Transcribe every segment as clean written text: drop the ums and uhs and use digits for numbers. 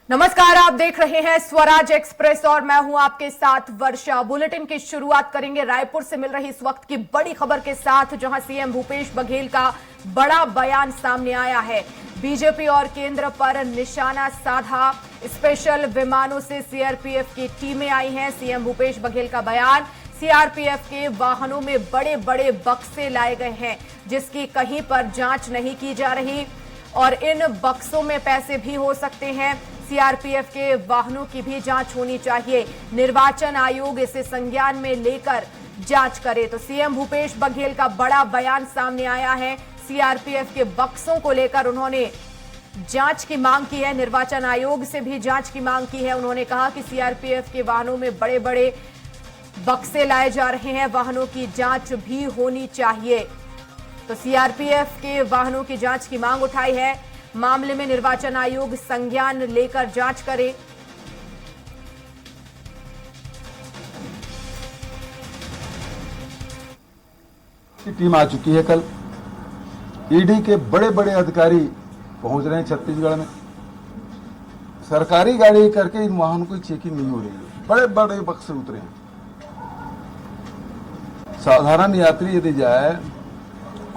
नमस्कार, आप देख रहे हैं स्वराज एक्सप्रेस और मैं हूं आपके साथ वर्षा। बुलेटिन की शुरुआत करेंगे रायपुर से मिल रही इस वक्त की बड़ी खबर के साथ, जहां सीएम भूपेश बघेल का बड़ा बयान सामने आया है। बीजेपी और केंद्र पर निशाना साधा। स्पेशल विमानों से सीआरपीएफ की टीमें आई हैं। सीएम भूपेश बघेल का बयान, सीआरपीएफ के वाहनों में बड़े बड़े बक्से लाए गए हैं, जिसकी कहीं पर जांच नहीं की जा रही और इन बक्सों में पैसे भी हो सकते हैं। सीआरपीएफ के वाहनों की भी जांच होनी चाहिए। निर्वाचन आयोग इसे संज्ञान में लेकर जांच करे। तो सीएम भूपेश बघेल का बड़ा बयान सामने आया है। सीआरपीएफ के बक्सों को लेकर उन्होंने जांच की मांग की है। निर्वाचन आयोग से भी जांच की मांग की है। उन्होंने कहा कि सीआरपीएफ के वाहनों में बड़े बड़े बक्से लाए जा रहे हैं, वाहनों की जांच भी होनी चाहिए। तो सीआरपीएफ के वाहनों की जांच की मांग उठाई है। मामले में निर्वाचन आयोग संज्ञान लेकर जांच करे। टीम आ चुकी है। कल ईडी के बड़े बड़े अधिकारी पहुंच रहे हैं छत्तीसगढ़ में। सरकारी गाड़ी करके इन वाहनों की चेकिंग नहीं हो रही है। बड़े बड़े बक्से उतरे हैं। साधारण यात्री यदि जाए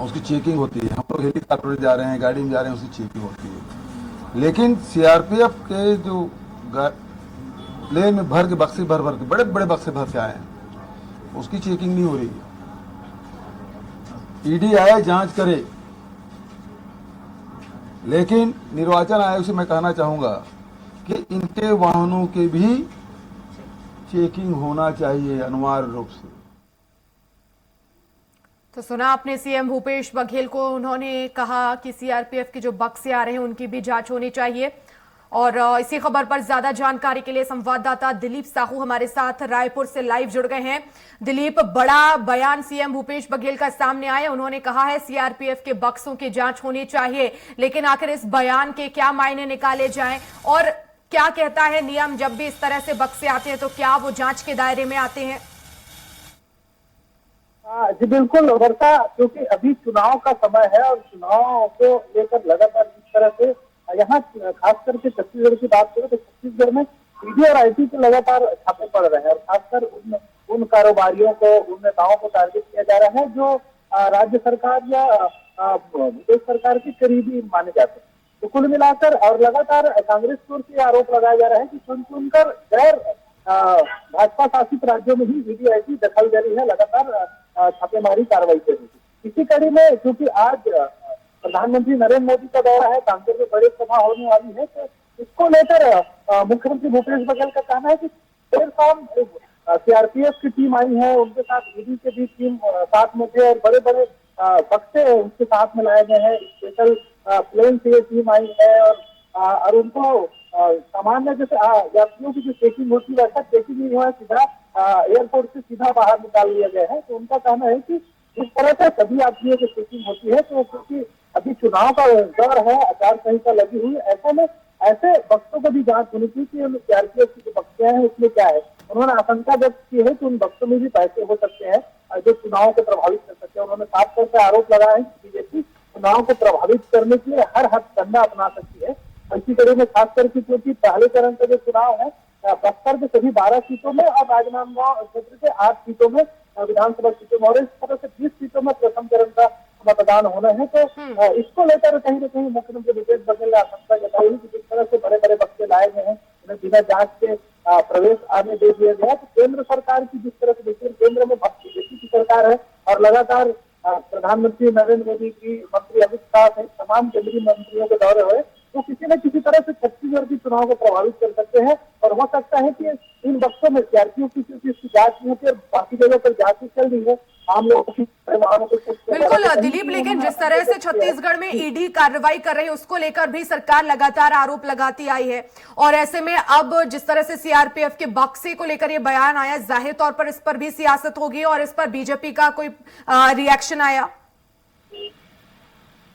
उसकी चेकिंग होती है। हम लोग हेलीकॉप्टर में जा रहे हैं, गाड़ी में जा रहे हैं, उसकी चेकिंग होती है। लेकिन सीआरपीएफ के जो प्लेन में भर के बक्से भर के बड़े बड़े बक्से भर के आए हैं, उसकी चेकिंग नहीं हो रही है। ईडी आए जांच करे, लेकिन निर्वाचन आयोग से मैं कहना चाहूंगा कि इनके वाहनों के भी चेकिंग होना चाहिए अनिवार्य रूप से। तो सुना आपने सीएम भूपेश बघेल को। उन्होंने कहा कि सीआरपीएफ के जो बक्से आ रहे हैं उनकी भी जांच होनी चाहिए। और इसी खबर पर ज्यादा जानकारी के लिए संवाददाता दिलीप साहू हमारे साथ रायपुर से लाइव जुड़ गए हैं। दिलीप, बड़ा बयान सीएम भूपेश बघेल का सामने आया। उन्होंने कहा है सीआरपीएफ के बक्सों की जांच होनी चाहिए, लेकिन आखिर इस बयान के क्या मायने निकाले जाएं और क्या कहता है नियम? जब भी इस तरह से बक्से आते हैं तो क्या वो जांच के दायरे में आते हैं? जी बिल्कुल वर्षा, क्योंकि अभी चुनाव का समय है और चुनाव को लेकर लगातार जिस तरह से यहाँ खास करके छत्तीसगढ़ की बात करें तो छत्तीसगढ़ में ईडी और आईटी के लगातार छापे पड़ रहे हैं और खासकर उन कारोबारियों को, उन नेताओं को टारगेट किया जा रहा है जो राज्य सरकार या प्रदेश सरकार के करीबी माने जाते हैं। तो कुल मिलाकर और लगातार कांग्रेस की ओर से आरोप लगाया जा रहा है कि चुन चुनकर गैर भाजपा शासित राज्यों में ही ईडी आईटी दखल दे रही है, लगातार छापेमारी कार्रवाई कर रही है। इसी कड़ी में क्योंकि आज प्रधानमंत्री नरेंद्र मोदी का दौरा है, कांकेर में बड़ी सभा होने वाली है, तो इसको लेकर मुख्यमंत्री भूपेश बघेल का कहना है कि देर शाम सीआरपीएफ की टीम आई है, उनके साथ ईडी की भी टीम साथ में थे और बड़े बड़े बक्से उनके साथ में लाए गए हैं। स्पेशल प्लेन से ये टीम आई है और उनको सामान्य जैसे यात्रियों की जो चेकिंग होती है वैसा चेकिंग नहीं हुआ, सीधा एयरपोर्ट से सीधा बाहर निकाल लिया गया है। तो उनका कहना है कि इस तरह से सभी यात्रियों की चेकिंग होती है, तो क्योंकि अभी चुनाव का दौर है, आचार संहिता लगी हुई, ऐसे में ऐसे बक्सों को भी जांच होनी चाहिए कि सीआरपीएफ की जो बक्से हैं उसमें क्या है। उन्होंने आशंका व्यक्त की है कि उन बक्सों में भी पैसे हो सकते हैं जो चुनाव को प्रभावित कर सकते हैं। उन्होंने साफ तौर पर आरोप लगाया है कि बीजेपी चुनाव को प्रभावित करने के लिए हर हथकंडा अपना सकती है। इसी कड़ी में खास करके क्योंकि पहले चरण का जो चुनाव है बस्तर के सभी 12 सीटों में और राजनांदगांव क्षेत्र के 8 सीटों में विधानसभा सीटों में और इस तरह से 20 सीटों में प्रथम चरण का मतदान होना है। तो इसको लेकर कहीं न कहीं मुख्यमंत्री भूपेश बघेल ने आशंका जताई कि जिस तरह से बड़े बड़े बक्से लाए गए हैं उन्हें बिना जांच के प्रवेश आने दे दिया गया। तो केंद्र सरकार की जिस तरह से देखिए, केंद्र में बीजेपी की सरकार है और लगातार प्रधानमंत्री नरेंद्र मोदी की मंत्री अमित शाह सहित तमाम केंद्रीय मंत्रियों के दौरे हुए, तो किसी न किसी तरह से छत्तीसगढ़ की चुनाव को प्रभावित कर सकते हैं और हो सकता है कि इन बक्सों में सीआरपीएफ की इसकी जांच नहीं होती और बाकी जगह पर जांच चल रही है। आम लोगों की बिल्कुल दिलीप, लेकिन जिस तरह से छत्तीसगढ़ में ईडी कार्रवाई कर रही है उसको लेकर भी सरकार लगातार आरोप लगाती आई है और ऐसे में अब जिस तरह से सीआरपीएफ के बक्से को लेकर ये बयान आया, जाहिर तौर पर इस पर भी सियासत होगी और इस पर बीजेपी का कोई रिएक्शन आया?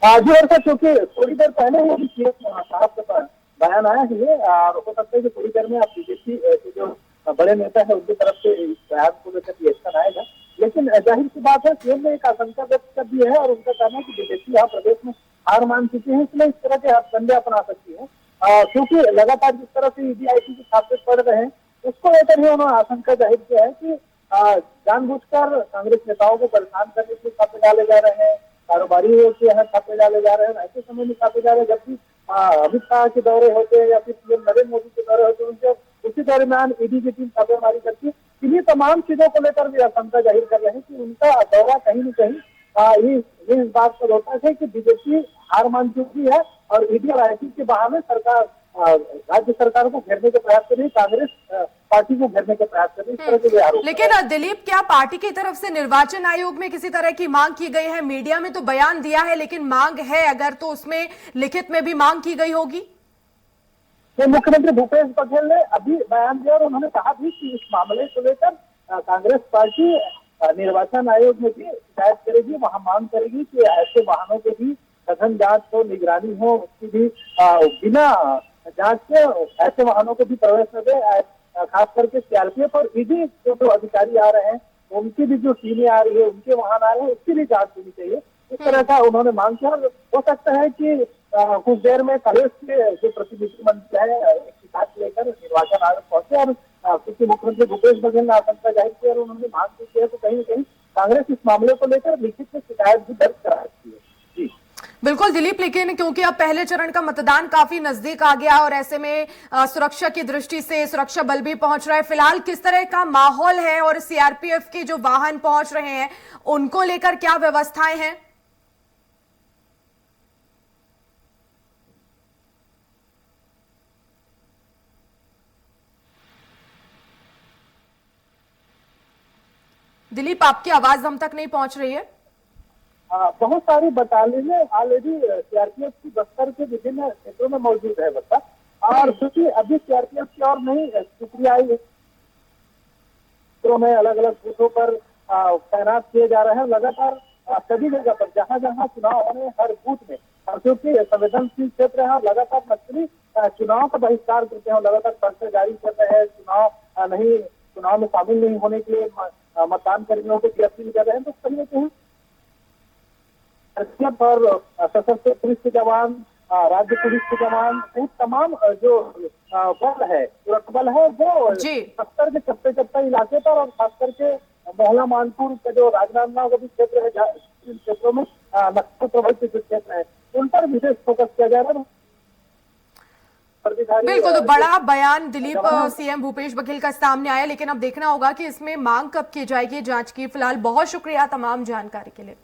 जी और क्योंकि थोड़ी देर पहले ही साहब के पास बयान आया है और हो सकता है कि थोड़ी देर में आप बीजेपी के जो बड़े नेता है उनकी तरफ से इस बयान को लेकर रिएक्शन आएगा। लेकिन जाहिर सी बात है, सीएम ने एक आशंका व्यक्त कर दी है और उनका कहना है कि बीजेपी यहाँ प्रदेश में हार मान चुकी है, इसलिए इस तरह के हथकंडे अपना सकती है। क्योंकि लगातार जिस तरह से ईडी आईटी के छापे पड़ रहे हैं, उसको लेकर ही उन्होंने आशंका जाहिर किया है कि जानबूझकर कांग्रेस नेताओं को परेशान करने के लिए छापे डाले जा रहे हैं, कारोबारियों के यहाँ छापे डाले जा रहे हैं, ऐसे समय में छापे डाले जबकि अमित शाह के दौरे होते हैं या फिर पीएम नरेंद्र मोदी के दौरे होते हैं, उनके उसी दरमियान ईडी की टीम छापेमारी करती है। इन्हीं तमाम चीजों को लेकर भी आशंका जाहिर कर रहे हैं कि उनका दौरा कहीं न कहीं ये इस बात पर होता है कि बीजेपी हार मान चुकी है और ईडी और आईटी के बहाने सरकार राज्य सरकार को घेरने के प्रयास कर रही है, कांग्रेस पार्टी को घेरने के प्रयास कर रही है, इस तरह के आरोप। लेकिन दिलीप, क्या पार्टी की तरफ से निर्वाचन आयोग में किसी तरह की मांग की गई है? मीडिया में तो बयान दिया है, लेकिन मांग है अगर तो उसमें लिखित में भी मांग की गई होगी। तो मुख्यमंत्री भूपेश बघेल ने अभी बयान दिया और उन्होंने कहा भी कि इस मामले को लेकर कांग्रेस पार्टी निर्वाचन आयोग में भी शिकायत करेगी, वहां मांग करेगी कि ऐसे वाहनों के भी सघन जांच हो, निगरानी हो, उसकी भी बिना जांच के ऐसे वाहनों को भी प्रवेश न दे। खास करके सीआरपीएफ और ईडी के जो अधिकारी आ रहे हैं, उनकी भी जो टीमें आ रही है, उनके वाहन आ रहे हैं, उसकी भी जांच होनी चाहिए। इस तरह का उन्होंने मांग किया। हो सकता है कि कुछ देर में कांग्रेस के जो प्रतिनिधिमंडल है शिकायत लेकर निर्वाचन आयोग पहुंचे और क्योंकि मुख्यमंत्री भूपेश बघेल ने आशंका जाहिर की और उन्होंने मांग की है, तो कहीं न कहीं कांग्रेस इस मामले को लेकर लिखित में शिकायत भी दर्ज करा सकती है। जी बिल्कुल दिलीप, लेकिन क्योंकि अब पहले चरण का मतदान काफी नजदीक आ गया और ऐसे में सुरक्षा की दृष्टि से सुरक्षा बल भी पहुंच रहा है, फिलहाल किस तरह का माहौल है और सीआरपीएफ के जो वाहन पहुंच रहे हैं उनको लेकर क्या व्यवस्थाएं हैं? दिलीप, आपकी आवाज हम तक नहीं पहुंच रही है। बहुत सारी बटालियनें ऑलरेडी सीआरपीएफ की बस्तर के विभिन्न क्षेत्रों में मौजूद है बता, और क्योंकि अभी सीआरपीएफ की और नहीं टुकड़ी आई क्षेत्रों में अलग अलग बूथों पर तैनात किए जा रहे हैं लगातार सभी जगह पर जहां जहां चुनाव हो रहे हैं हर बूथ में। और क्योंकि संवेदनशील क्षेत्र है और लगातार नक्सली चुनाव का बहिष्कार करते हैं, लगातार पर्चे जारी कर रहे हैं, चुनाव में शामिल नहीं होने के लिए मतदान कर्मियों को गिरफ्तार कर रहे हैं। तो कहीं ना कहीं और सशस्त्र पुलिस के जवान, राज्य पुलिस के जवान सहित तमाम जो बल है, सुरक्षा बल है, वो बस्तर के चप्पे चप्पे इलाके पर और खास करके मोहला मानपुर का जो राजनांदगांव का भी क्षेत्र है, इन क्षेत्रों में नक्सल प्रभावित जो क्षेत्र है, उन पर विशेष फोकस किया जा रहा है। बिल्कुल, तो बड़ा बयान दिलीप सीएम भूपेश बघेल का सामने आया, लेकिन अब देखना होगा कि इसमें मांग कब की जाएगी जांच की। फिलहाल बहुत शुक्रिया तमाम जानकारी के लिए।